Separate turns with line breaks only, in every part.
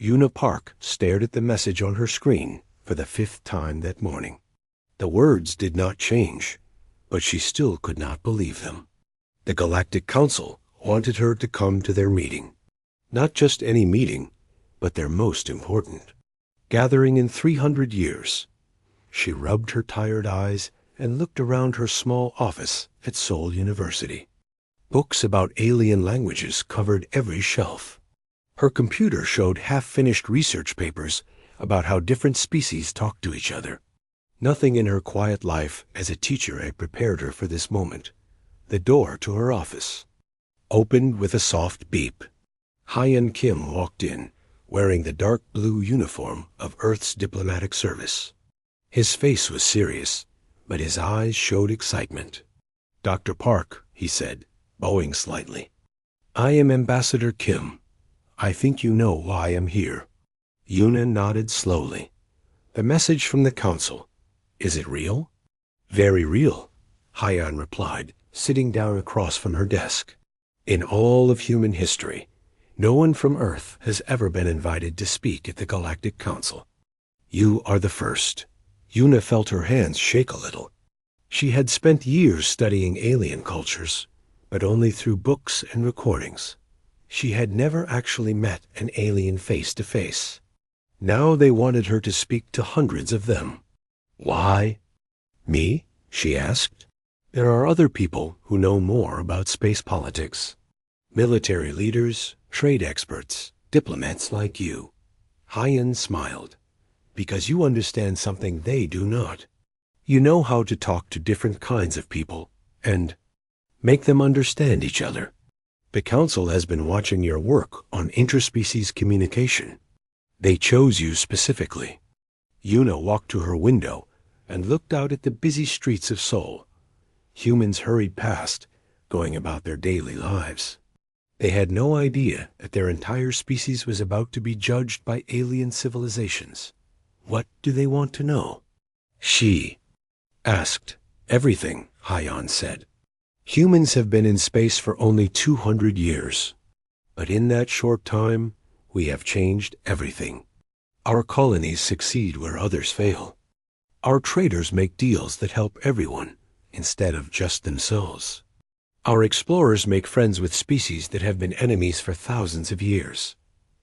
Una Park stared at the message on her screen for the 5th time that morning. The words did not change, but she still could not believe them. The Galactic Council wanted her to come to their meeting. Not just any meeting, but their most important. Gathering in 300 years. She rubbed her tired eyes and looked around her small office at Seoul University. Books about alien languages covered every shelf. Her computer showed half-finished research papers about how different species talk to each other. Nothing in her quiet life as a teacher had prepared her for this moment. The door to her office opened with a soft beep. Hyun Kim walked in, wearing the dark blue uniform of Earth's diplomatic service. His face was serious, but his eyes showed excitement. "Dr. Park," he said, bowing slightly. "I am Ambassador Kim. I think you know why I'm here." Una nodded slowly. "The message from the council. Is it real?" "Very real," Hyun replied, sitting down across from her desk. "In all of human history, no one from Earth has ever been invited to speak at the Galactic Council. You are the first." Una felt her hands shake a little. She had spent years studying alien cultures, but only through books and recordings. She had never actually met an alien face to face. Now they wanted her to speak to hundreds of them. "Why?" "Me?" she asked. "There are other people who know more about space politics. Military leaders, trade experts, diplomats like you." Hyun smiled. "Because you understand something they do not. You know how to talk to different kinds of people and make them understand each other. The Council has been watching your work on interspecies communication. They chose you specifically." Una walked to her window and looked out at the busy streets of Seoul. Humans hurried past, going about their daily lives. They had no idea that their entire species was about to be judged by alien civilizations. What do they want to know? She asked. "Everything," Hyun said. "Humans have been in space for only 200 years. But in that short time, we have changed everything. Our colonies succeed where others fail. Our traders make deals that help everyone instead of just themselves. Our explorers make friends with species that have been enemies for thousands of years."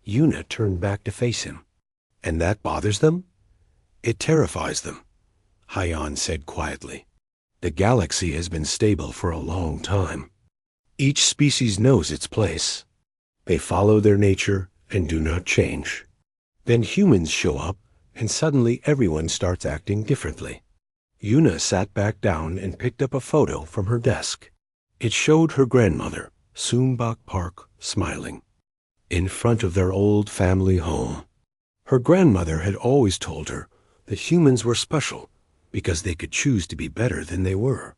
Una turned back to face him. "And that bothers them?" "It terrifies them," Hyun said quietly. "The galaxy has been stable for a long time. Each species knows its place. They follow their nature and do not change. Then humans show up, and suddenly everyone starts acting differently." Una sat back down and picked up a photo from her desk. It showed her grandmother, Soonbak Park, smiling, in front of their old family home. Her grandmother had always told her that humans were special because they could choose to be better than they were.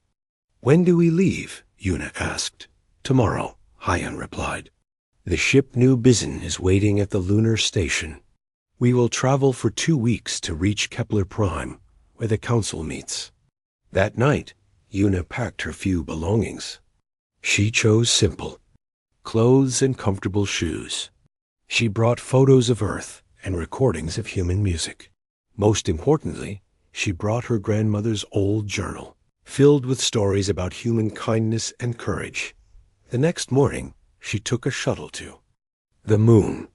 "When do we leave?" Una asked. "Tomorrow," Hyun replied. "The ship New Bizin is waiting at the lunar station. We will travel for 2 weeks to reach Kepler Prime, where the council meets." That night, Una packed her few belongings. She chose simple: clothes and comfortable shoes. She brought photos of Earth and recordings of human music. Most importantly, she brought her grandmother's old journal, filled with stories about human kindness and courage. The next morning, she took a shuttle to the moon.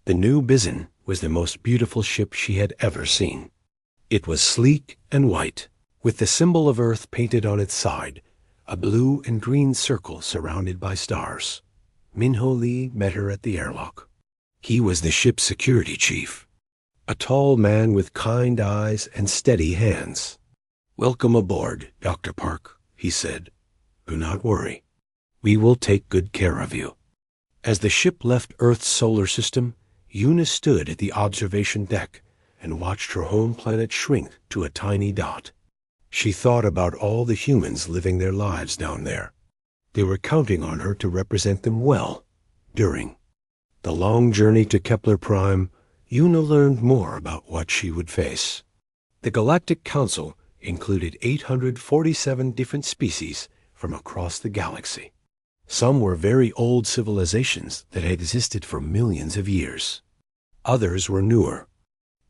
The New Bizin was the most beautiful ship she had ever seen. It was sleek and white, with the symbol of Earth painted on its side, a blue and green circle surrounded by stars. Minho Lee met her at the airlock. He was the ship's security chief, a tall man with kind eyes and steady hands. "Welcome aboard, Dr. Park," he said. "Do not worry. We will take good care of you." As the ship left Earth's solar system, Una stood at the observation deck and watched her home planet shrink to a tiny dot. She thought about all the humans living their lives down there. They were counting on her to represent them well during the long journey to Kepler Prime. Una learned more about what she would face. The Galactic Council included 847 different species from across the galaxy. Some were very old civilizations that had existed for millions of years. Others were newer,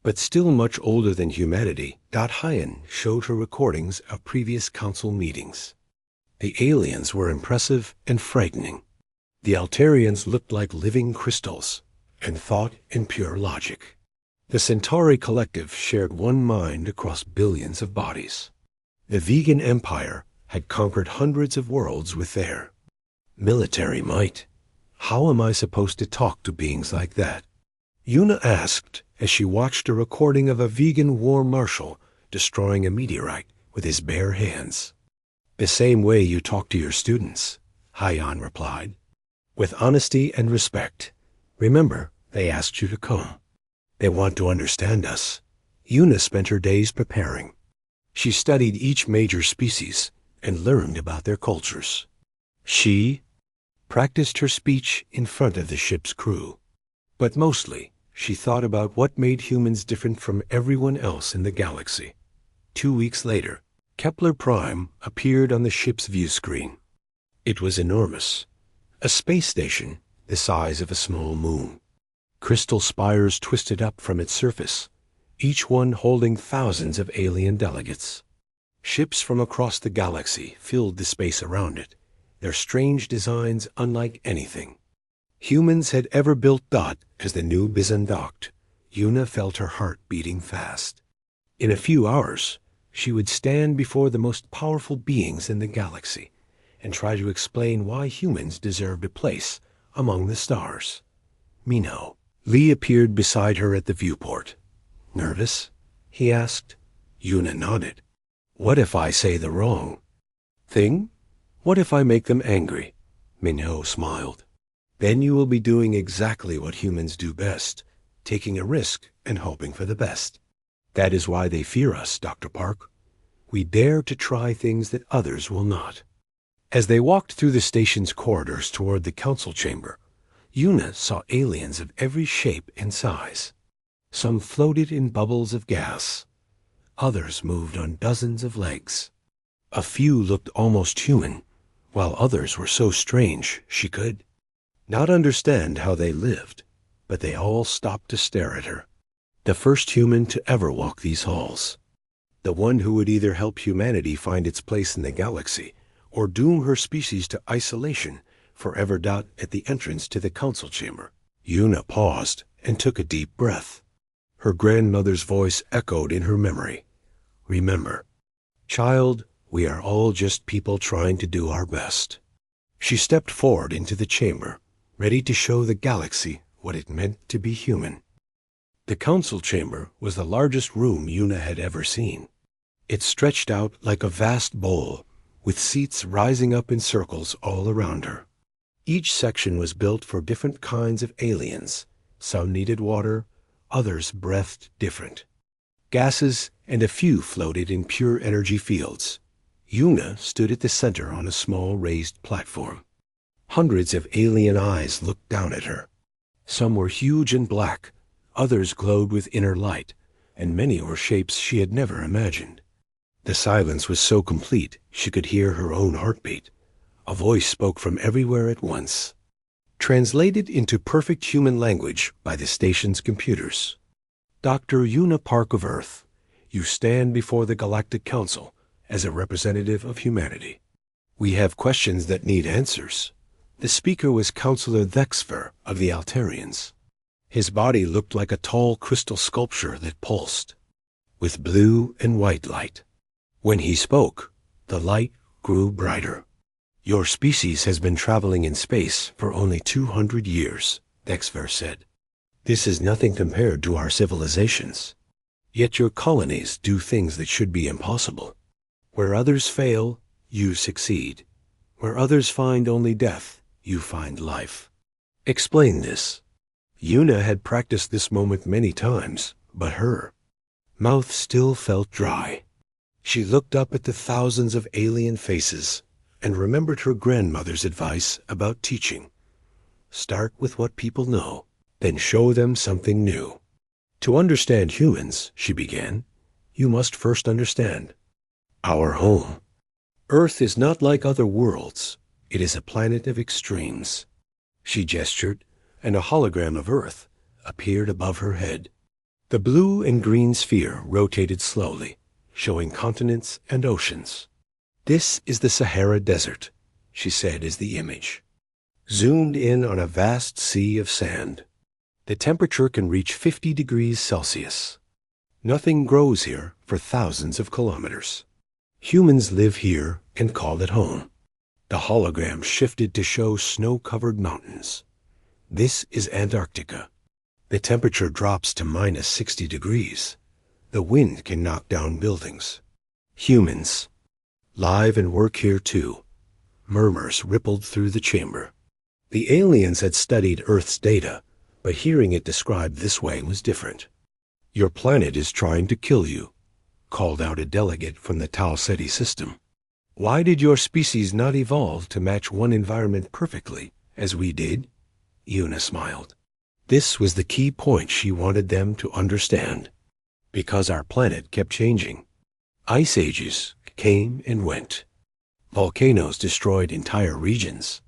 but still much older than humanity. Hyen showed her recordings of previous council meetings. The aliens were impressive and frightening. The Altarians looked like living crystals and thought in pure logic. The Centauri collective shared one mind across billions of bodies. The vegan empire had conquered hundreds of worlds with their military might. How am I supposed to talk to beings like that? Yuna asked as she watched a recording of a vegan war marshal destroying a meteorite with his bare hands. The same way you talk to your students, Hyan replied, with honesty and respect. Remember, they asked you to come. They want to understand us. Yuna spent her days preparing. She studied each major species and learned about their cultures. She practiced her speech in front of the ship's crew. But mostly, she thought about what made humans different from everyone else in the galaxy. 2 weeks later, Kepler Prime appeared on the ship's view screen. It was enormous, a space station the size of a small moon. Crystal spires twisted up from its surface, each one holding thousands of alien delegates. Ships from across the galaxy filled the space around it, their strange designs unlike anything humans had ever built. As the new Bizan docked, Yuna felt her heart beating fast. In a few hours, she would stand before the most powerful beings in the galaxy and try to explain why humans deserved a place among the stars. Minho. Lee appeared beside her at the viewport. Nervous? He asked. Yuna nodded. What if I say the wrong thing? What if I make them angry? Minho smiled. Then you will be doing exactly what humans do best, taking a risk and hoping for the best. That is why they fear us, Dr. Park. We dare to try things that others will not. As they walked through the station's corridors toward the council chamber, Yuna saw aliens of every shape and size. Some floated in bubbles of gas. Others moved on dozens of legs. A few looked almost human, while others were so strange she could not understand how they lived, but they all stopped to stare at her. The first human to ever walk these halls. The one who would either help humanity find its place in the galaxy or doom her species to isolation forever. At the entrance to the council chamber, Yuna paused and took a deep breath. Her grandmother's voice echoed in her memory. Remember, child, we are all just people trying to do our best. She stepped forward into the chamber, ready to show the galaxy what it meant to be human. The council chamber was the largest room Yuna had ever seen. It stretched out like a vast bowl, with seats rising up in circles all around her. Each section was built for different kinds of aliens. Some needed water, others breathed different gases, and a few floated in pure energy fields. Yuna stood at the center on a small raised platform. Hundreds of alien eyes looked down at her. Some were huge and black, others glowed with inner light, and many were shapes she had never imagined. The silence was so complete she could hear her own heartbeat. A voice spoke from everywhere at once, translated into perfect human language by the station's computers. Dr. Yuna Park of Earth, you stand before the Galactic Council as a representative of humanity. We have questions that need answers. The speaker was Counselor Thexfer of the Altarians. His body looked like a tall crystal sculpture that pulsed, with blue and white light. When he spoke, the light grew brighter. Your species has been traveling in space for only 200 years, Thexfer said. This is nothing compared to our civilizations. Yet your colonies do things that should be impossible. Where others fail, you succeed. Where others find only death, you find life. Explain this. Yuna had practiced this moment many times, but her mouth still felt dry. She looked up at the thousands of alien faces and remembered her grandmother's advice about teaching. Start with what people know, then show them something new. To understand humans, she began, you must first understand our home. Earth is not like other worlds. It is a planet of extremes. She gestured, and a hologram of Earth, appeared above her head. The blue and green sphere rotated slowly, showing continents and oceans. "This is the Sahara Desert," she said as the image zoomed in on a vast sea of sand. "The temperature can reach 50 degrees Celsius. Nothing grows here for thousands of kilometers. Humans live here and call it home." The hologram shifted to show snow-covered mountains. "This is Antarctica. The temperature drops to minus 60 degrees. The wind can knock down buildings. Humans live and work here too." Murmurs rippled through the chamber. The aliens had studied Earth's data, but hearing it described this way was different. "Your planet is trying to kill you," called out a delegate from the Tau Ceti system. "Why did your species not evolve to match one environment perfectly, as we did?" Una smiled. This was the key point she wanted them to understand. Because our planet kept changing. Ice ages came and went. Volcanoes destroyed entire regions.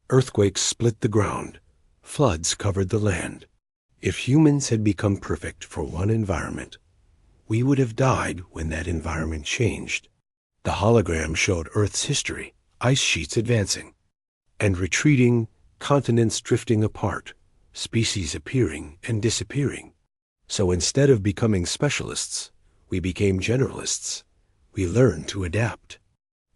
Earthquakes split the ground. Floods covered the land. If humans had become perfect for one environment, we would have died when that environment changed. The hologram showed Earth's history, ice sheets advancing and retreating, continents drifting apart, species appearing and disappearing. So instead of becoming specialists, we became generalists. We learned to adapt.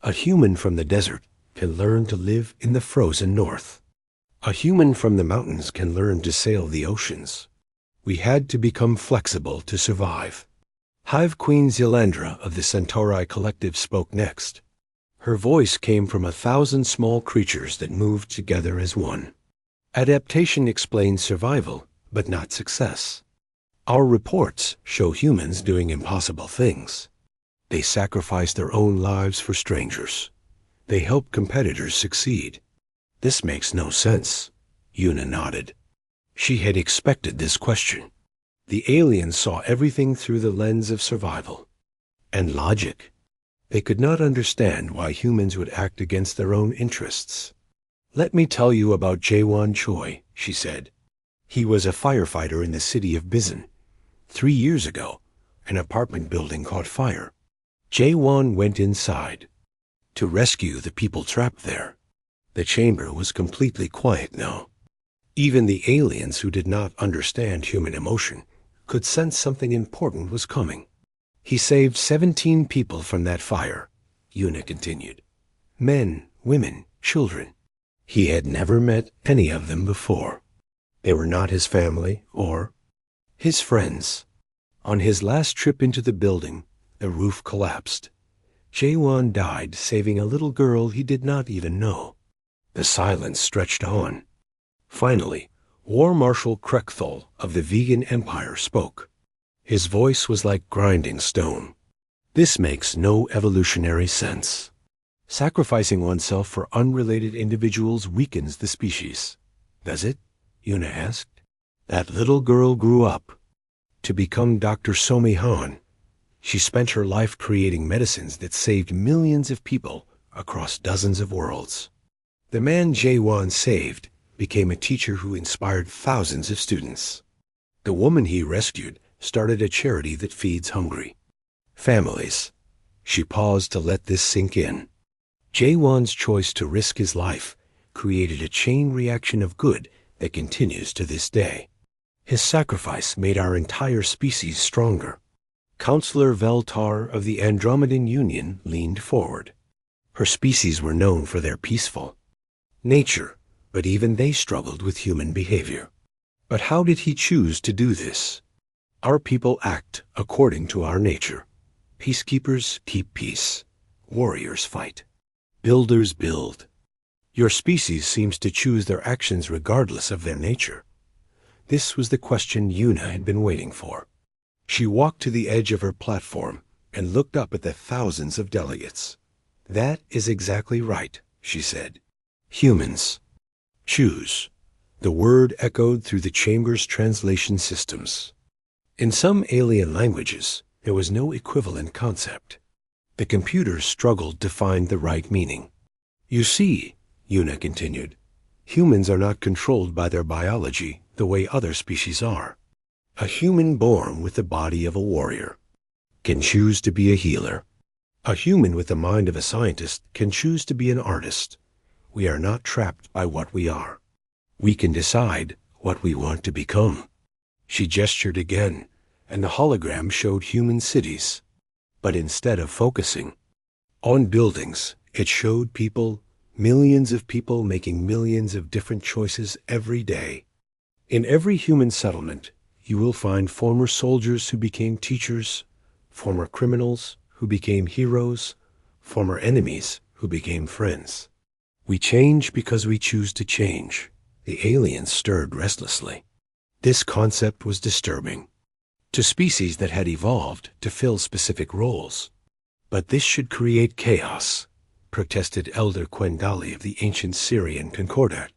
A human from the desert can learn to live in the frozen north. A human from the mountains can learn to sail the oceans. We had to become flexible to survive. Hive Queen Zelandra of the Centauri Collective spoke next. Her voice came from 1,000 small creatures that moved together as one. "Adaptation explains survival, but not success. Our reports show humans doing impossible things. They sacrifice their own lives for strangers. They help competitors succeed." "This makes no sense." Una nodded. She had expected this question. The aliens saw everything through the lens of survival and logic. They could not understand why humans would act against their own interests. "Let me tell you about Jaewon Choi," she said. "He was a firefighter in the city of Bizen. 3 years ago, an apartment building caught fire. Jaewon went inside to rescue the people trapped there. The chamber was completely quiet now. Even the aliens who did not understand human emotion could sense something important was coming. He saved 17 people from that fire," Una continued. "Men, women, children. He had never met any of them before. They were not his family or his friends. On his last trip into the building, the roof collapsed. Jaewon died saving a little girl he did not even know." The silence stretched on. Finally, War Marshal Krekthol of the Vegan Empire spoke. His voice was like grinding stone. "This makes no evolutionary sense. Sacrificing oneself for unrelated individuals weakens the species. Does it?" Una asked. "That little girl grew up to become Dr. Somi Han. She spent her life creating medicines that saved millions of people across dozens of worlds. The man Jaewon saved became a teacher who inspired thousands of students. The woman he rescued started a charity that feeds hungry families." She paused to let this sink in. Jaewon's choice to risk his life created a chain reaction of good that continues to this day. His sacrifice made our entire species stronger. Counselor Veltar of the Andromedan Union leaned forward. Her species were known for their peaceful nature, but even they struggled with human behavior. But how did he choose to do this? Our people act according to our nature. Peacekeepers keep peace. Warriors fight. Builders build. Your species seems to choose their actions regardless of their nature. This was the question Una had been waiting for. She walked to the edge of her platform and looked up at the thousands of delegates. "That is exactly right," she said. "Humans choose." The word echoed through the chamber's translation systems. In some alien languages, there was no equivalent concept. The computers struggled to find the right meaning. "You see," Una continued, "humans are not controlled by their biology, the way other species are. A human born with the body of a warrior can choose to be a healer. A human with the mind of a scientist can choose to be an artist. We are not trapped by what we are. We can decide what we want to become. She gestured again, and the hologram showed human cities. But instead of focusing on buildings, it showed people, millions of people making millions of different choices every day. In every human settlement, you will find former soldiers who became teachers, former criminals who became heroes, former enemies who became friends. We change because we choose to change. The aliens stirred restlessly. This concept was disturbing to species that had evolved to fill specific roles. But this should create chaos, protested Elder Quendali of the ancient Syrian Concordat.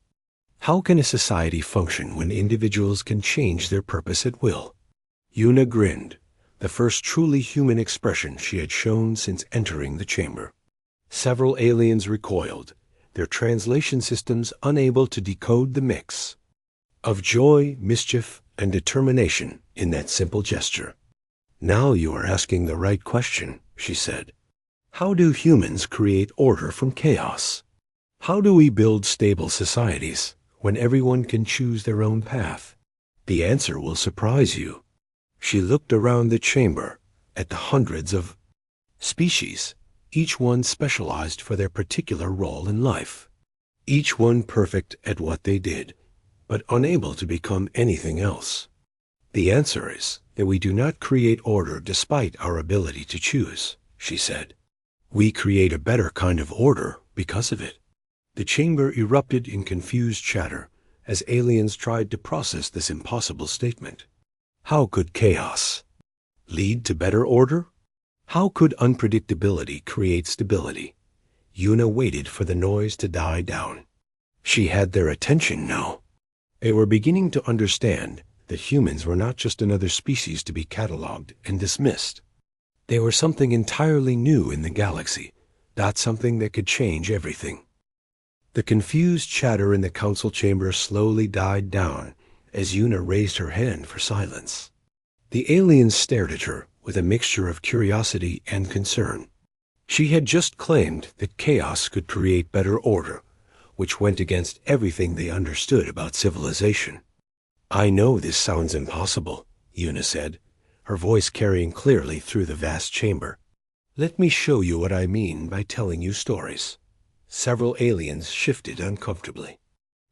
How can a society function when individuals can change their purpose at will? Yuna grinned, the first truly human expression she had shown since entering the chamber. Several aliens recoiled, their translation systems unable to decode the mix of joy, mischief, and determination in that simple gesture. Now you are asking the right question, she said. How do humans create order from chaos? How do we build stable societies when everyone can choose their own path? The answer will surprise you. She looked around the chamber at the hundreds of species, each one specialized for their particular role in life. Each one perfect at what they did, but unable to become anything else. The answer is that we do not create order despite our ability to choose, she said. We create a better kind of order because of it. The chamber erupted in confused chatter as aliens tried to process this impossible statement. How could chaos lead to better order? How could unpredictability create stability? Yuna waited for the noise to die down. She had their attention now. They were beginning to understand that humans were not just another species to be catalogued and dismissed. They were something entirely new in the galaxy, not something that could change everything. The confused chatter in the council chamber slowly died down as Yuna raised her hand for silence. The aliens stared at her with a mixture of curiosity and concern. She had just claimed that chaos could create better order, which went against everything they understood about civilization. I know this sounds impossible, Yuna said, her voice carrying clearly through the vast chamber. Let me show you what I mean by telling you stories. Several aliens shifted uncomfortably.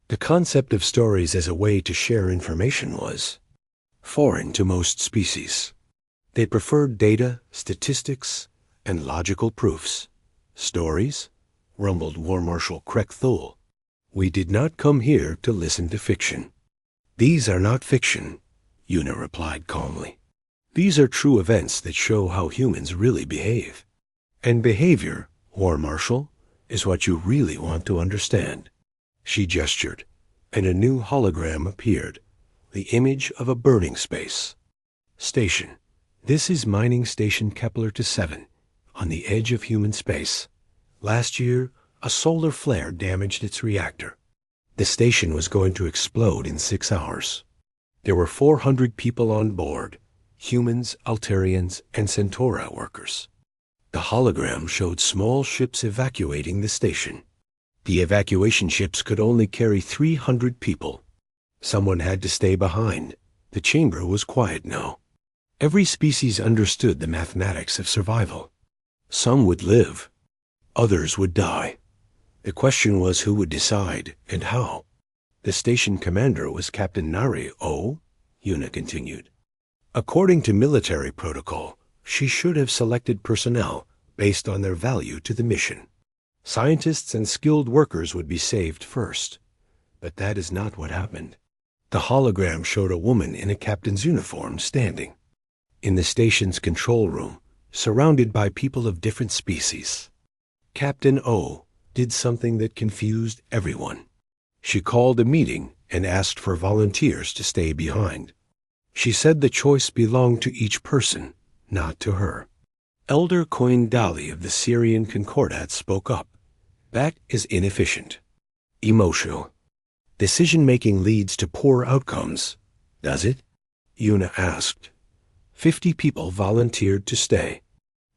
The concept of stories as a way to share information was foreign to most species. They preferred data, statistics, and logical proofs. Stories? Rumbled War Marshal Krek Thul. We did not come here to listen to fiction. These are not fiction, Yuna replied calmly. These are true events that show how humans really behave. And behavior, War Marshal, is what you really want to understand. She gestured, and a new hologram appeared, the image of a burning space. Station. This is Mining Station Kepler-7, on the edge of human space. Last year, a solar flare damaged its reactor. The station was going to explode in 6 hours. There were 400 people on board, humans, Altarians, and Centauri workers. The hologram showed small ships evacuating the station. The evacuation ships could only carry 300 people. Someone had to stay behind. The chamber was quiet now. Every species understood the mathematics of survival. Some would live. Others would die. The question was who would decide and how. The station commander was Captain Nari O, Yuna continued. According to military protocol, she should have selected personnel based on their value to the mission. Scientists and skilled workers would be saved first. But that is not what happened. The hologram showed a woman in a captain's uniform standing in the station's control room, surrounded by people of different species. Captain O did something that confused everyone. She called a meeting and asked for volunteers to stay behind. She said the choice belonged to each person, not to her. Elder Koindali of the Syrian Concordat spoke up. That is inefficient. Emotional. Decision-making leads to poor outcomes, does it? Yuna asked. 50 people volunteered to stay.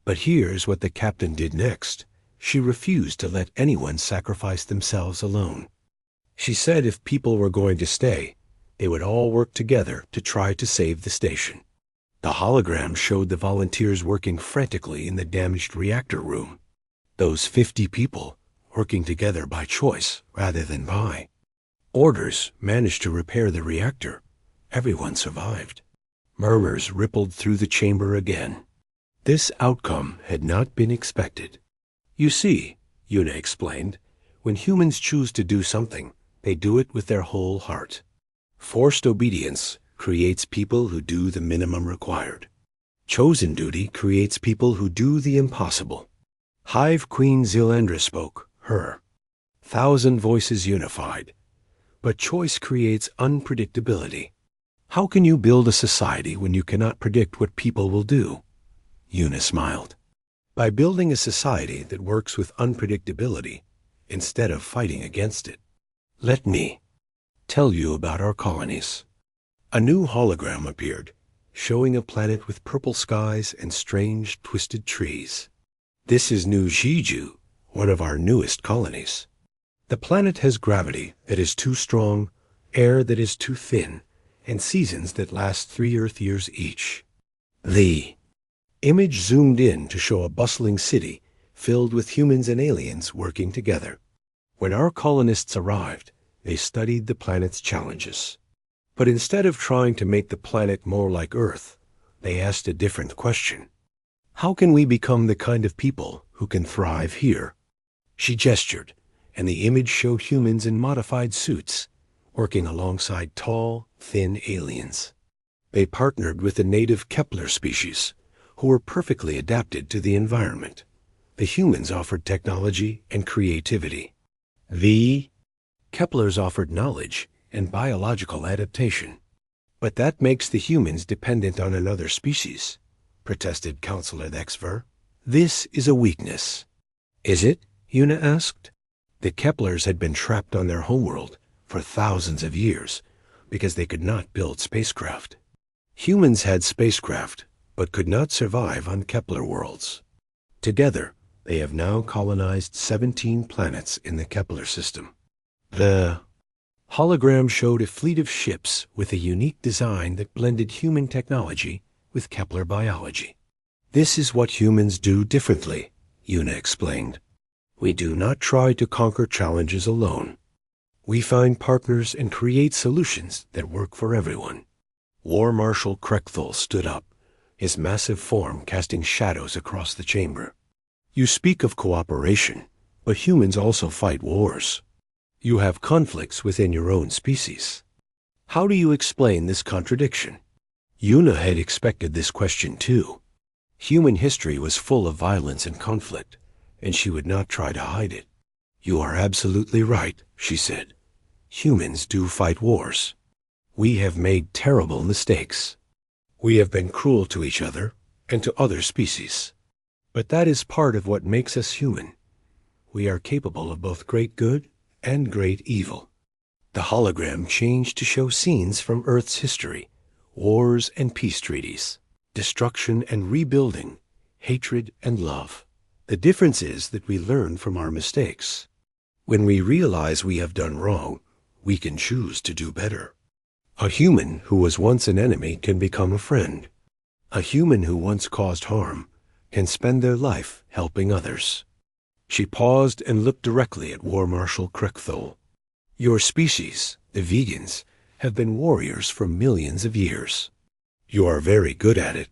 But here's what the captain did next. She refused to let anyone sacrifice themselves alone. She said if people were going to stay, they would all work together to try to save the station. The hologram showed the volunteers working frantically in the damaged reactor room. Those 50 people working together by choice rather than by orders managed to repair the reactor. Everyone survived. Murmurs rippled through the chamber again. This outcome had not been expected. You see, Yuna explained, when humans choose to do something, they do it with their whole heart. Forced obedience creates people who do the minimum required. Chosen duty creates people who do the impossible. Hive Queen Zilendra spoke, her 1,000 voices unified. But choice creates unpredictability. How can you build a society when you cannot predict what people will do? Yuna smiled. By building a society that works with unpredictability instead of fighting against it. Let me tell you about our colonies. A new hologram appeared, showing a planet with purple skies and strange twisted trees. This is New Shiju, one of our newest colonies. The planet has gravity that is too strong, air that is too thin, and seasons that last 3 Earth years each. The image zoomed in to show a bustling city filled with humans and aliens working together. When our colonists arrived, they studied the planet's challenges. But instead of trying to make the planet more like Earth, they asked a different question. How can we become the kind of people who can thrive here? She gestured, and the image showed humans in modified suits, working alongside tall, thin aliens. They partnered with the native Kepler species, who were perfectly adapted to the environment. The humans offered technology and creativity. The Keplers offered knowledge and biological adaptation. But that makes the humans dependent on another species, protested Counselor Exver. This is a weakness. Is it? Yuna asked. The Keplers had been trapped on their homeworld for thousands of years because they could not build spacecraft. Humans had spacecraft, but could not survive on Kepler worlds. Together, they have now colonized 17 planets in the Kepler system. The hologram showed a fleet of ships with a unique design that blended human technology with Kepler biology. This is what humans do differently, Yuna explained. We do not try to conquer challenges alone. We find partners and create solutions that work for everyone. War Marshal Krekthal stood up, his massive form casting shadows across the chamber. You speak of cooperation, but humans also fight wars. You have conflicts within your own species. How do you explain this contradiction? Yuna had expected this question too. Human history was full of violence and conflict, and she would not try to hide it. You are absolutely right, she said. Humans do fight wars. We have made terrible mistakes. We have been cruel to each other and to other species. But that is part of what makes us human. We are capable of both great good and great evil. The hologram changed to show scenes from Earth's history, wars and peace treaties, destruction and rebuilding, hatred and love. The difference is that we learn from our mistakes. When we realize we have done wrong, we can choose to do better. A human who was once an enemy can become a friend. A human who once caused harm can spend their life helping others. She paused and looked directly at War Marshal Krekthal. Your species, the vegans, have been warriors for millions of years. You are very good at it.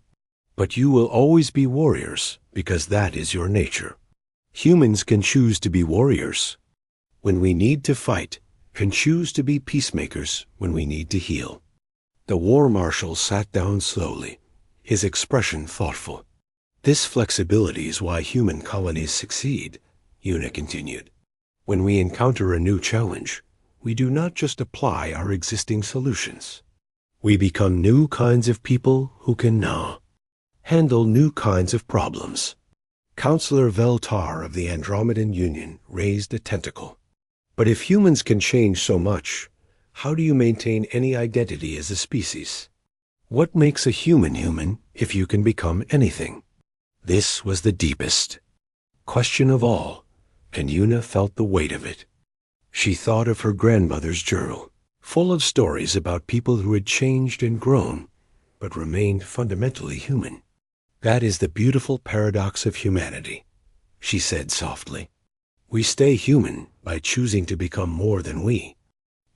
But you will always be warriors because that is your nature. Humans can choose to be warriors when we need to fight, can choose to be peacemakers when we need to heal. The War Marshal sat down slowly, his expression thoughtful. This flexibility is why human colonies succeed, Yuna continued. When we encounter a new challenge, we do not just apply our existing solutions. We become new kinds of people who can now handle new kinds of problems. Counselor Veltar of the Andromedan Union raised a tentacle. But if humans can change so much, How do you maintain any identity as a species? What makes a human human if you can become anything? This was the deepest question of all, and Una felt the weight of it. She thought of her grandmother's journal, full of stories about people who had changed and grown, but remained fundamentally human. That is the beautiful paradox of humanity, she said softly. We stay human by choosing to become more than we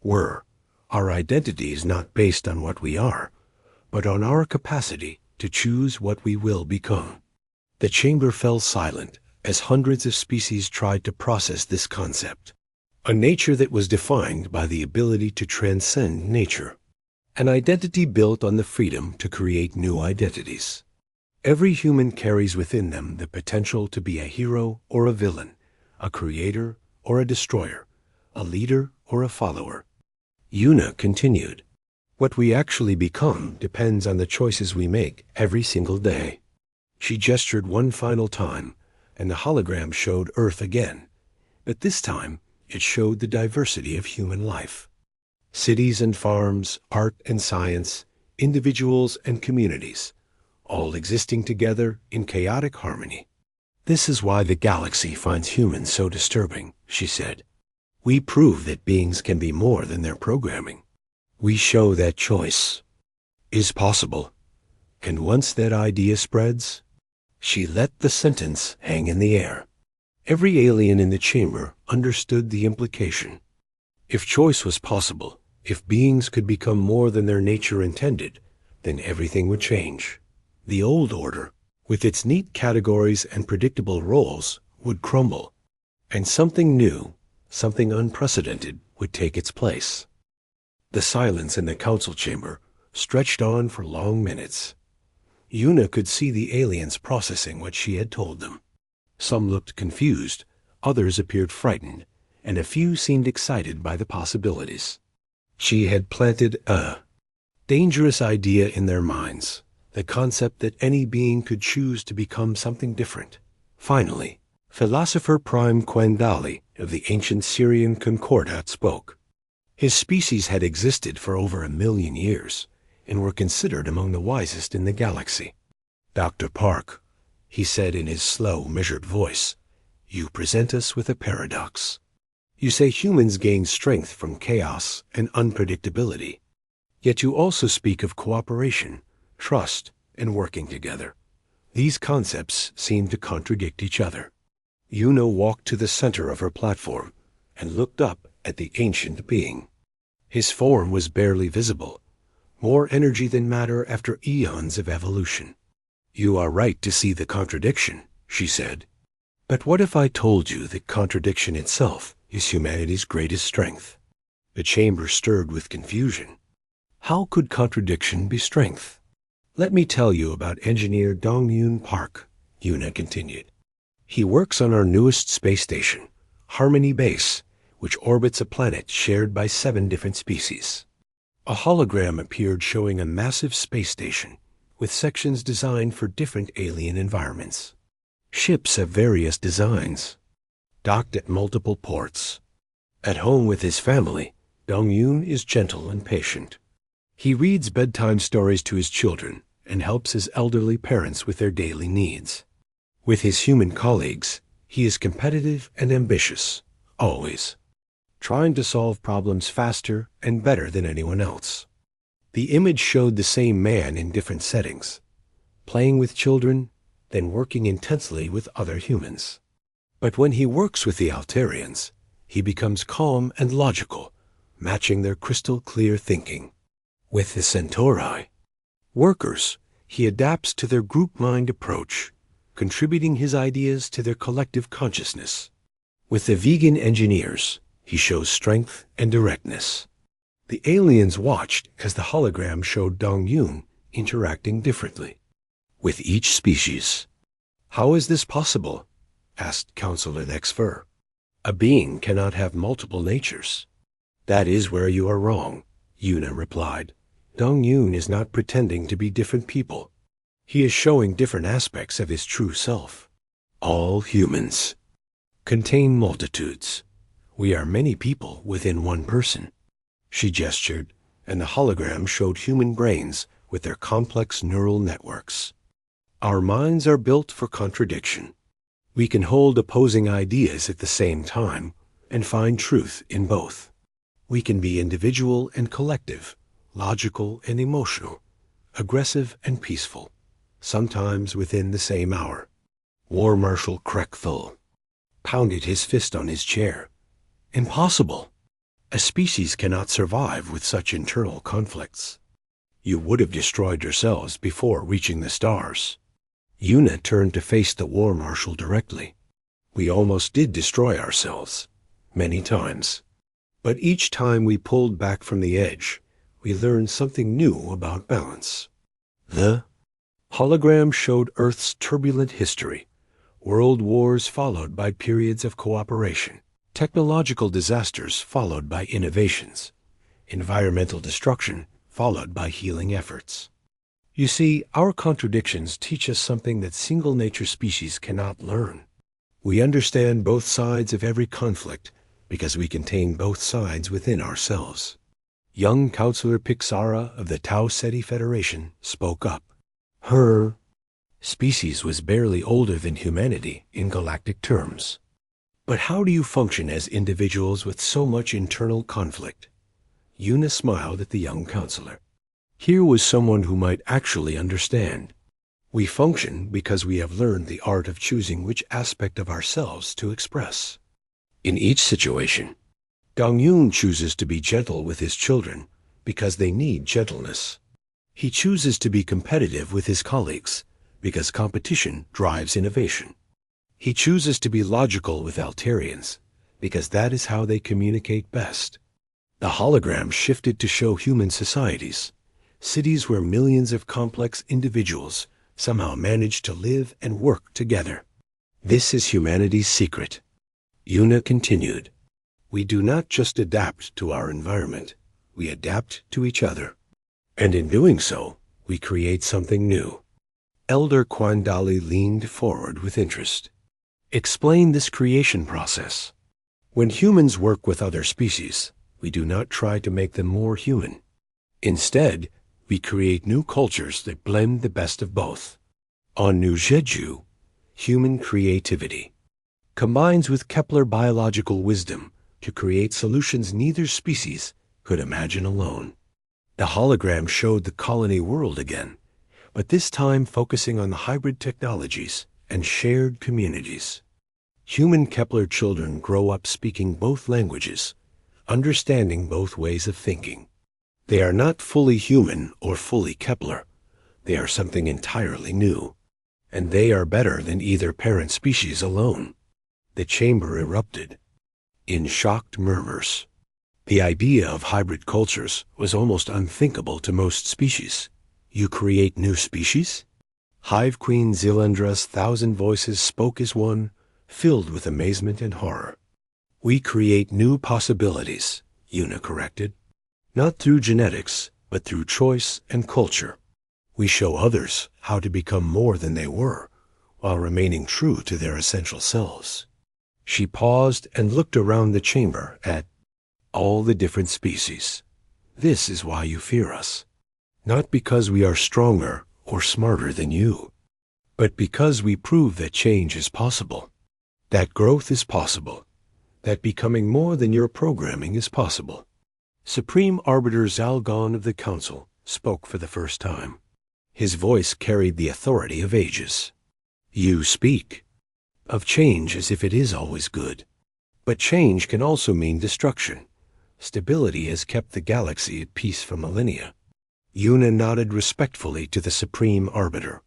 were. Our identity is not based on what we are, but on our capacity to choose what we will become. The chamber fell silent as hundreds of species tried to process this concept. A nature that was defined by the ability to transcend nature. An identity built on the freedom to create new identities. Every human carries within them the potential to be a hero or a villain, a creator or a destroyer, a leader or a follower. Una continued, what we actually become depends on the choices we make every single day. She gestured one final time, and the hologram showed Earth again, but this time it showed the diversity of human life. Cities and farms, art and science, individuals and communities, all existing together in chaotic harmony. This is why the galaxy finds humans so disturbing, she said. We prove that beings can be more than their programming. We show that choice is possible. And once that idea spreads, she let the sentence hang in the air. Every alien in the chamber understood the implication. If choice was possible, if beings could become more than their nature intended, then everything would change. The old order, with its neat categories and predictable roles, would crumble, and something new, something unprecedented, would take its place. The silence in the council chamber stretched on for long minutes. Una could see the aliens processing what she had told them. Some looked confused, others appeared frightened, and a few seemed excited by the possibilities. She had planted a dangerous idea in their minds, the concept that any being could choose to become something different. Finally, philosopher Prime Quendali of the ancient Syrian Concordat spoke. His species had existed for over 1,000,000 years and were considered among the wisest in the galaxy. Dr. Park, he said in his slow, measured voice, you present us with a paradox. You say humans gain strength from chaos and unpredictability, yet you also speak of cooperation, trust, and working together. These concepts seem to contradict each other. Una walked to the center of her platform and looked up at the ancient being. His form was barely visible, more energy than matter after eons of evolution. You are right to see the contradiction, she said. But what if I told you that contradiction itself is humanity's greatest strength? The chamber stirred with confusion. How could contradiction be strength? Let me tell you about engineer Dong-Yoon Park, Una continued. He works on our newest space station, Harmony Base, which orbits a planet shared by 7 different species. A hologram appeared showing a massive space station with sections designed for different alien environments. Ships of various designs, docked at multiple ports. At home with his family, Dong-Yoon is gentle and patient. He reads bedtime stories to his children and helps his elderly parents with their daily needs. With his human colleagues, he is competitive and ambitious, always, trying to solve problems faster and better than anyone else. The image showed the same man in different settings, playing with children, then working intensely with other humans. But when he works with the Altarians, he becomes calm and logical, matching their crystal-clear thinking. With the Centauri workers, he adapts to their group mind approach, contributing his ideas to their collective consciousness. With the vegan engineers, he shows strength and directness. The aliens watched as the hologram showed Dong-Yoon interacting differently with each species. How is this possible? Asked Counselor Lexfer. A being cannot have multiple natures. That is where you are wrong, Una replied. Dong-Yoon is not pretending to be different people. He is showing different aspects of his true self. All humans contain multitudes. We are many people within one person. She gestured, and the hologram showed human brains with their complex neural networks. Our minds are built for contradiction. We can hold opposing ideas at the same time and find truth in both. We can be individual and collective, logical and emotional, aggressive and peaceful, sometimes within the same hour. War Marshal Kreckthul pounded his fist on his chair. Impossible! A species cannot survive with such internal conflicts. You would have destroyed yourselves before reaching the stars. Una turned to face the War Marshal directly. We almost did destroy ourselves, many times. But each time we pulled back from the edge, we learned something new about balance. The hologram showed Earth's turbulent history, world wars followed by periods of cooperation, technological disasters followed by innovations, environmental destruction followed by healing efforts. You see, our contradictions teach us something that single nature species cannot learn. We understand both sides of every conflict because we contain both sides within ourselves. Young Counselor Pixara of the Tau Ceti Federation spoke up. Her species was barely older than humanity in galactic terms. But how do you function as individuals with so much internal conflict? Una smiled at the young counselor. Here was someone who might actually understand. We function because we have learned the art of choosing which aspect of ourselves to express. In each situation, Dongyun chooses to be gentle with his children because they need gentleness. He chooses to be competitive with his colleagues because competition drives innovation. He chooses to be logical with Altarians because that is how they communicate best. The hologram shifted to show human societies, cities where millions of complex individuals somehow manage to live and work together. This is humanity's secret. Una continued. We do not just adapt to our environment, we adapt to each other. And in doing so, we create something new. Elder Kwandali leaned forward with interest. Explain this creation process. When humans work with other species, we do not try to make them more human. Instead, we create new cultures that blend the best of both. On New Jeju, human creativity combines with Kepler biological wisdom to create solutions neither species could imagine alone. The hologram showed the colony world again, but this time focusing on the hybrid technologies and shared communities. Human Kepler children grow up speaking both languages, understanding both ways of thinking. They are not fully human or fully Kepler. They are something entirely new, and they are better than either parent species alone. The chamber erupted in shocked murmurs. The idea of hybrid cultures was almost unthinkable to most species. You create new species? Hive Queen Zilandra's 1,000 voices spoke as one, filled with amazement and horror. We create new possibilities, Una corrected. Not through genetics, but through choice and culture. We show others how to become more than they were, while remaining true to their essential selves. She paused and looked around the chamber at all the different species. This is why you fear us. Not because we are stronger or smarter than you, but because we prove that change is possible, that growth is possible, that becoming more than your programming is possible. Supreme Arbiter Zalgon of the Council spoke for the first time. His voice carried the authority of ages. You speak of change as if it is always good. But change can also mean destruction. Stability has kept the galaxy at peace for millennia. Una nodded respectfully to the Supreme Arbiter.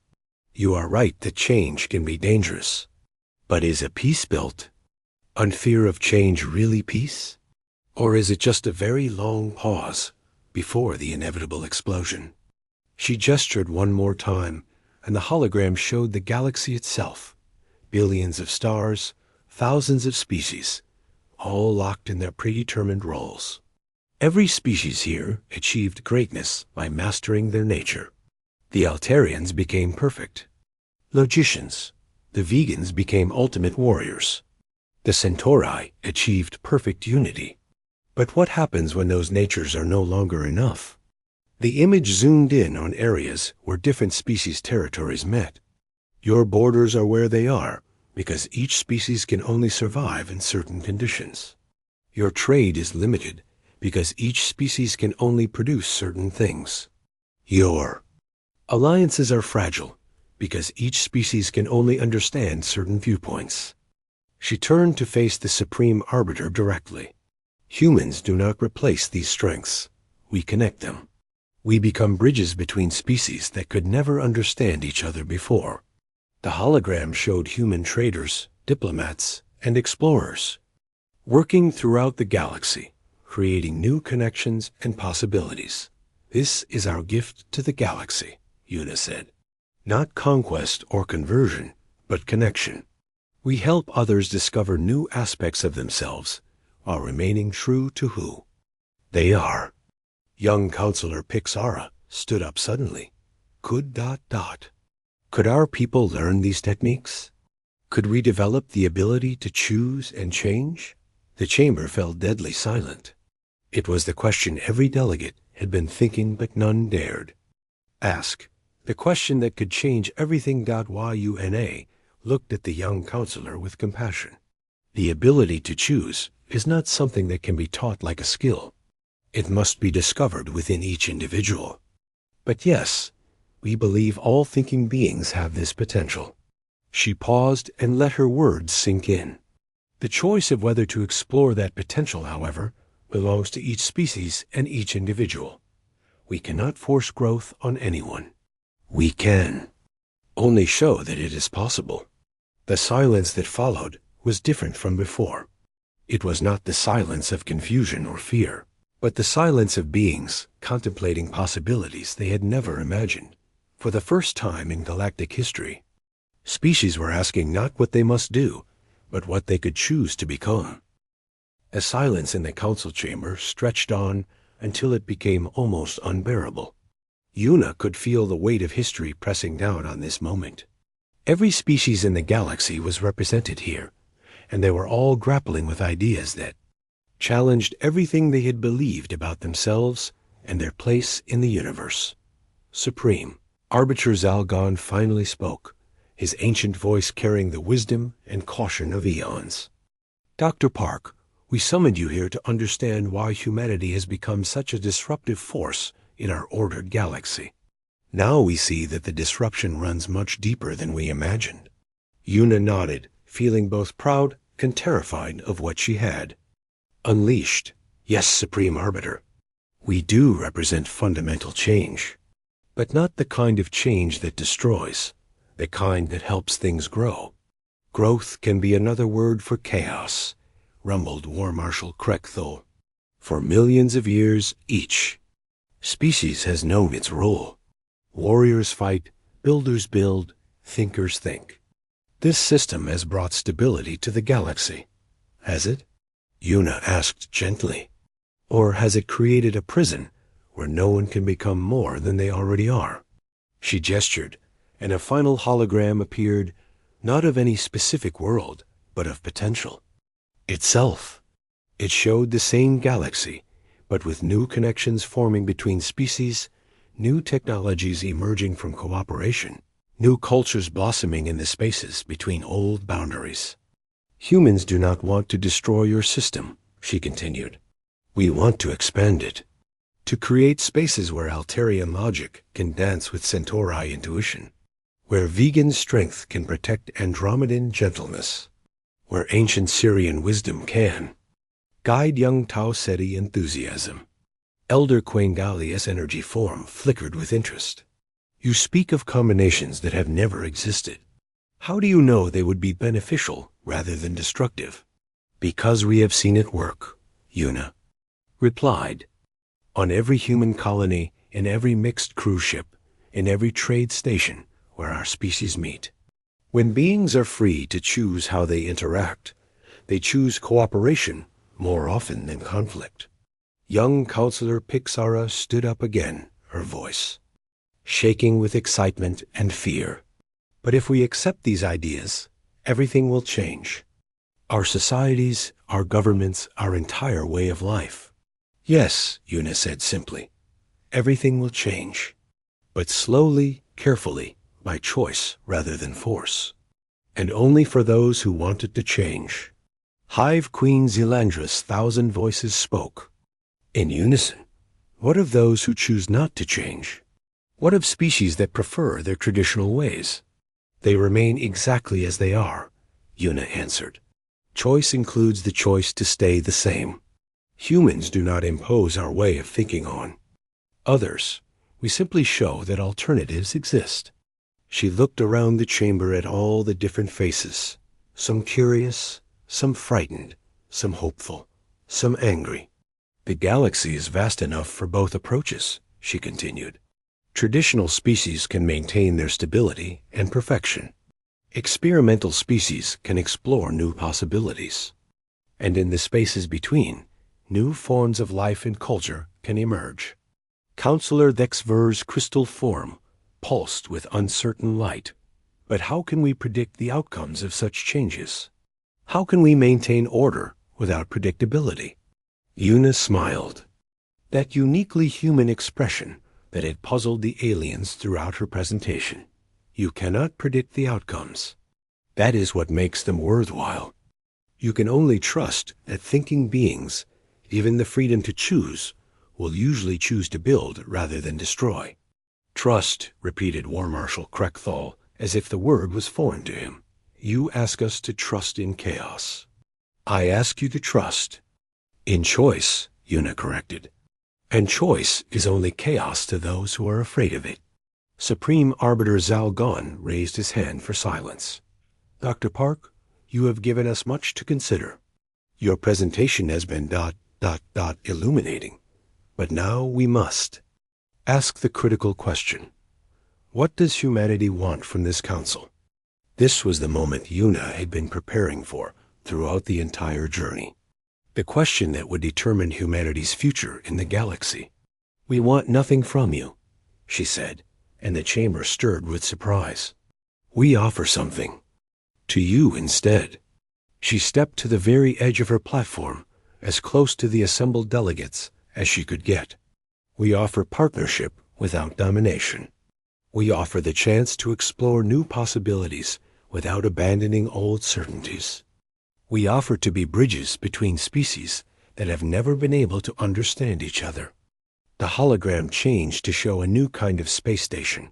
You are right that change can be dangerous. But is a peace built on fear of change really peace? Or is it just a very long pause before the inevitable explosion? She gestured one more time, and the hologram showed the galaxy itself. Billions of stars, thousands of species, all locked in their predetermined roles. Every species here achieved greatness by mastering their nature. The Altarians became perfect logicians. The vegans became ultimate warriors. The Centauri achieved perfect unity. But what happens when those natures are no longer enough? The image zoomed in on areas where different species' territories met. Your borders are where they are, because each species can only survive in certain conditions. Your trade is limited, because each species can only produce certain things. Your alliances are fragile, because each species can only understand certain viewpoints. She turned to face the Supreme Arbiter directly. Humans do not replace these strengths. We connect them. We become bridges between species that could never understand each other before. The hologram showed human traders, diplomats, and explorers, working throughout the galaxy, creating new connections and possibilities. This is our gift to the galaxy, Una said. Not conquest or conversion, but connection. We help others discover new aspects of themselves while remaining true to who they are. Young Counselor Pixara stood up suddenly. Could ... Could our people learn these techniques? Could we develop the ability to choose and change? The chamber fell deadly silent. It was the question every delegate had been thinking, but none dared ask. The question that could change everything. Yuna looked at the young counselor with compassion. The ability to choose is not something that can be taught like a skill. It must be discovered within each individual. But yes, we believe all thinking beings have this potential. She paused and let her words sink in. The choice of whether to explore that potential, however, belongs to each species and each individual. We cannot force growth on anyone. We can only show that it is possible. The silence that followed was different from before. It was not the silence of confusion or fear, but the silence of beings contemplating possibilities they had never imagined. For the first time in galactic history, species were asking not what they must do, but what they could choose to become. A silence in the council chamber stretched on until it became almost unbearable. Una could feel the weight of history pressing down on this moment. Every species in the galaxy was represented here, and they were all grappling with ideas that challenged everything they had believed about themselves and their place in the universe. Supreme Arbiter Zalgon finally spoke, his ancient voice carrying the wisdom and caution of eons. Dr. Park, we summoned you here to understand why humanity has become such a disruptive force in our ordered galaxy. Now we see that the disruption runs much deeper than we imagined. Una nodded, feeling both proud and terrified of what she had unleashed. Yes, Supreme Arbiter, we do represent fundamental change, but not the kind of change that destroys, the kind that helps things grow. Growth can be another word for chaos, rumbled War Marshal Krekthol. For millions of years, each species has known its role. Warriors fight, builders build, thinkers think. This system has brought stability to the galaxy, has it? Una asked gently. Or has it created a prison where no one can become more than they already are? She gestured, and a final hologram appeared, not of any specific world, but of potential itself. It showed the same galaxy, but with new connections forming between species, new technologies emerging from cooperation, new cultures blossoming in the spaces between old boundaries. Humans do not want to destroy your system, she continued. We want to expand it, to create spaces where Altarian logic can dance with Centauri intuition, where vegan strength can protect Andromedan gentleness, where ancient Syrian wisdom can guide young Tau Ceti enthusiasm. Elder Quaingalia's energy form flickered with interest. You speak of combinations that have never existed. How do you know they would be beneficial rather than destructive? Because we have seen it work, Una replied. On every human colony, in every mixed cruise ship, in every trade station where our species meet. When beings are free to choose how they interact, they choose cooperation more often than conflict. Young Counselor Pixara stood up again, her voice shaking with excitement and fear. But if we accept these ideas, everything will change. Our societies, our governments, our entire way of life. Yes, Una said simply. Everything will change. But slowly, carefully, by choice rather than force. And only for those who wanted to change. Hive Queen Zelandra's 1,000 voices spoke. In unison. What of those who choose not to change? What of species that prefer their traditional ways? They remain exactly as they are, Una answered. Choice includes the choice to stay the same. Humans do not impose our way of thinking on others. We simply show that alternatives exist. She looked around the chamber at all the different faces, some curious, some frightened, some hopeful, some angry. The galaxy is vast enough for both approaches, she continued. Traditional species can maintain their stability and perfection. Experimental species can explore new possibilities. And in the spaces between, new forms of life and culture can emerge. Counselor Thexver's crystal form pulsed with uncertain light. But how can we predict the outcomes of such changes? How can we maintain order without predictability? Una smiled. That uniquely human expression that had puzzled the aliens throughout her presentation. You cannot predict the outcomes. That is what makes them worthwhile. You can only trust that thinking beings, given the freedom to choose, will usually choose to build rather than destroy. Trust, repeated War Marshal Krekthal, as if the word was foreign to him. You ask us to trust in chaos. I ask you to trust. In choice, Una corrected. And choice is only chaos to those who are afraid of it. Supreme Arbiter Zalgon raised his hand for silence. Dr. Park, you have given us much to consider. Your presentation has been illuminating. But now we must ask the critical question. What does humanity want from this council? This was the moment Una had been preparing for throughout the entire journey. The question that would determine humanity's future in the galaxy. We want nothing from you, she said, and the chamber stirred with surprise. We offer something. To you instead. She stepped to the very edge of her platform, as close to the assembled delegates as she could get. We offer partnership without domination. We offer the chance to explore new possibilities without abandoning old certainties. We offer to be bridges between species that have never been able to understand each other. The hologram changed to show a new kind of space station,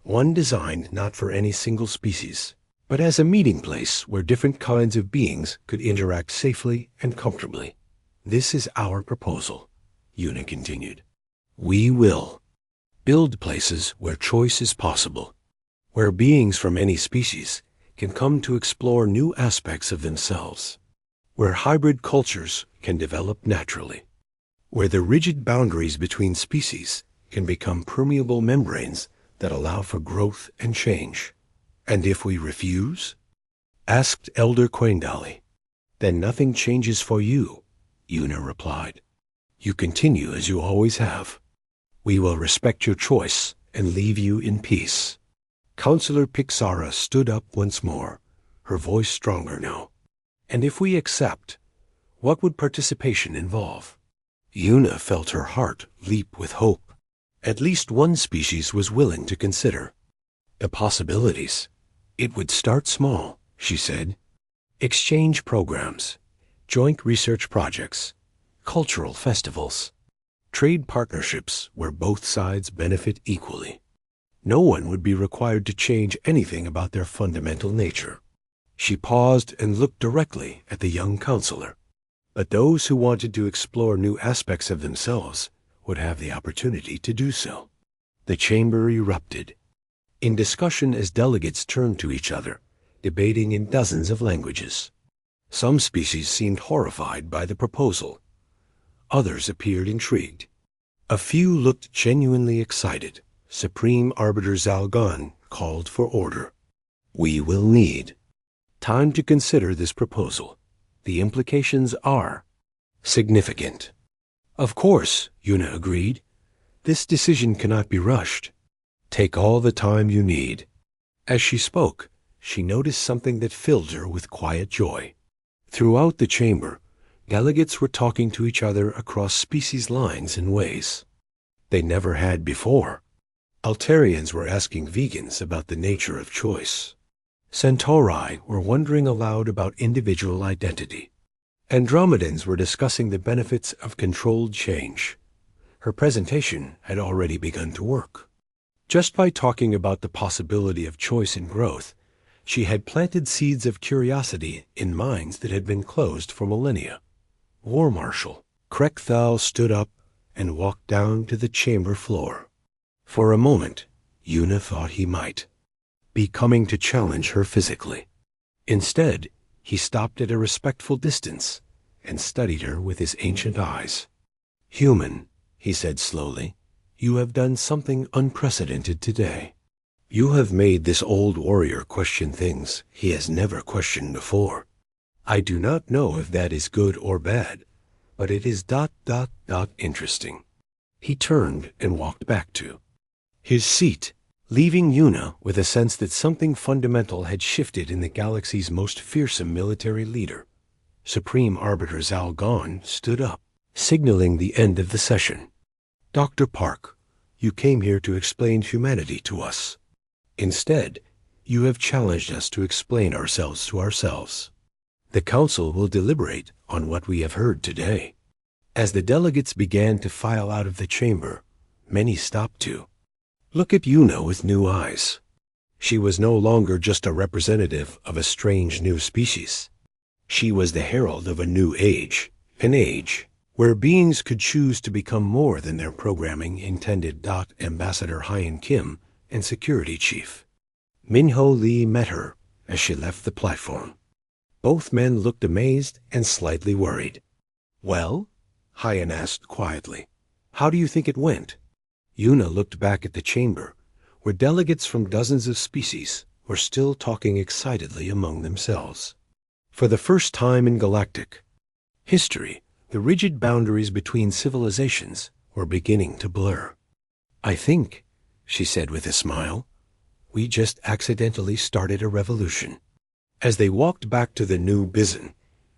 one designed not for any single species, but as a meeting place where different kinds of beings could interact safely and comfortably. This is our proposal, Una continued. We will build places where choice is possible, where beings from any species can come to explore new aspects of themselves, where hybrid cultures can develop naturally, where the rigid boundaries between species can become permeable membranes that allow for growth and change. And if we refuse? Asked Elder Quaindali. Then nothing changes for you, Una replied. You continue as you always have. We will respect your choice and leave you in peace. Counselor Pixara stood up once more, her voice stronger now. And if we accept, what would participation involve? Una felt her heart leap with hope. At least one species was willing to consider the possibilities. It would start small, she said. Exchange programs, joint research projects, cultural festivals, trade partnerships where both sides benefit equally. No one would be required to change anything about their fundamental nature. She paused and looked directly at the young counselor. But those who wanted to explore new aspects of themselves would have the opportunity to do so. The chamber erupted in discussion as delegates turned to each other, debating in dozens of languages. Some species seemed horrified by the proposal. Others appeared intrigued. A few looked genuinely excited. Supreme Arbiter Zalgon called for order. We will need time to consider this proposal. The implications are significant. Of course, Una agreed. This decision cannot be rushed. Take all the time you need. As she spoke, she noticed something that filled her with quiet joy. Throughout the chamber, delegates were talking to each other across species lines in ways they never had before. Altarians were asking vegans about the nature of choice. Centauri were wondering aloud about individual identity. Andromedans were discussing the benefits of controlled change. Her presentation had already begun to work. Just by talking about the possibility of choice and growth, she had planted seeds of curiosity in minds that had been closed for millennia. War Marshal Krekthal stood up and walked down to the chamber floor. For a moment, Una thought he might be coming to challenge her physically. Instead, he stopped at a respectful distance and studied her with his ancient eyes. "Human," he said slowly, "you have done something unprecedented today. You have made this old warrior question things he has never questioned before. I do not know if that is good or bad, but it is ... interesting." He turned and walked back to his seat, leaving Una with a sense that something fundamental had shifted in the galaxy's most fearsome military leader. Supreme Arbiter Zal Gon stood up, signaling the end of the session. "Dr. Park, you came here to explain humanity to us. Instead, you have challenged us to explain ourselves to ourselves. The Council will deliberate on what we have heard today." As the delegates began to file out of the chamber, many stopped to look at Una with new eyes. She was no longer just a representative of a strange new species. She was the herald of a new age, an age where beings could choose to become more than their programming intended. Ambassador Hyen Kim and Security Chief Minho Lee met her as she left the platform. Both men looked amazed and slightly worried. "Well?" Hyen asked quietly. "How do you think it went?" Una looked back at the chamber, where delegates from dozens of species were still talking excitedly among themselves. For the first time in galactic history, the rigid boundaries between civilizations were beginning to blur. "I think," she said with a smile, "we just accidentally started a revolution." As they walked back to the new Bizon,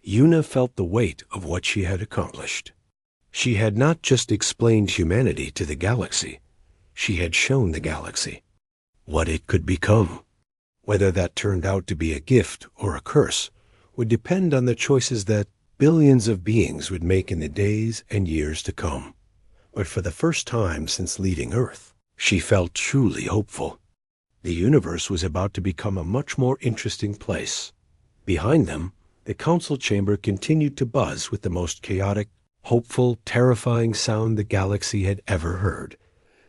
Una felt the weight of what she had accomplished. She had not just explained humanity to the galaxy, she had shown the galaxy what it could become. Whether that turned out to be a gift or a curse would depend on the choices that billions of beings would make in the days and years to come. But for the first time since leaving Earth, she felt truly hopeful. The universe was about to become a much more interesting place. Behind them, the council chamber continued to buzz with the most chaotic, hopeful, terrifying sound the galaxy had ever heard.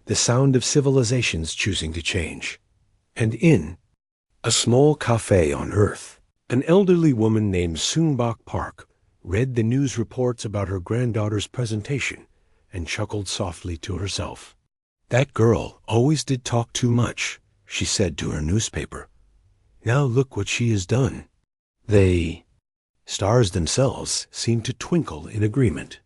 The sound of civilizations choosing to change. And in a small cafe on Earth, an elderly woman named Soonbok Park read the news reports about her granddaughter's presentation and chuckled softly to herself. "That girl always did talk too much," she said to her newspaper. "Now look what she has done." The stars themselves seemed to twinkle in agreement.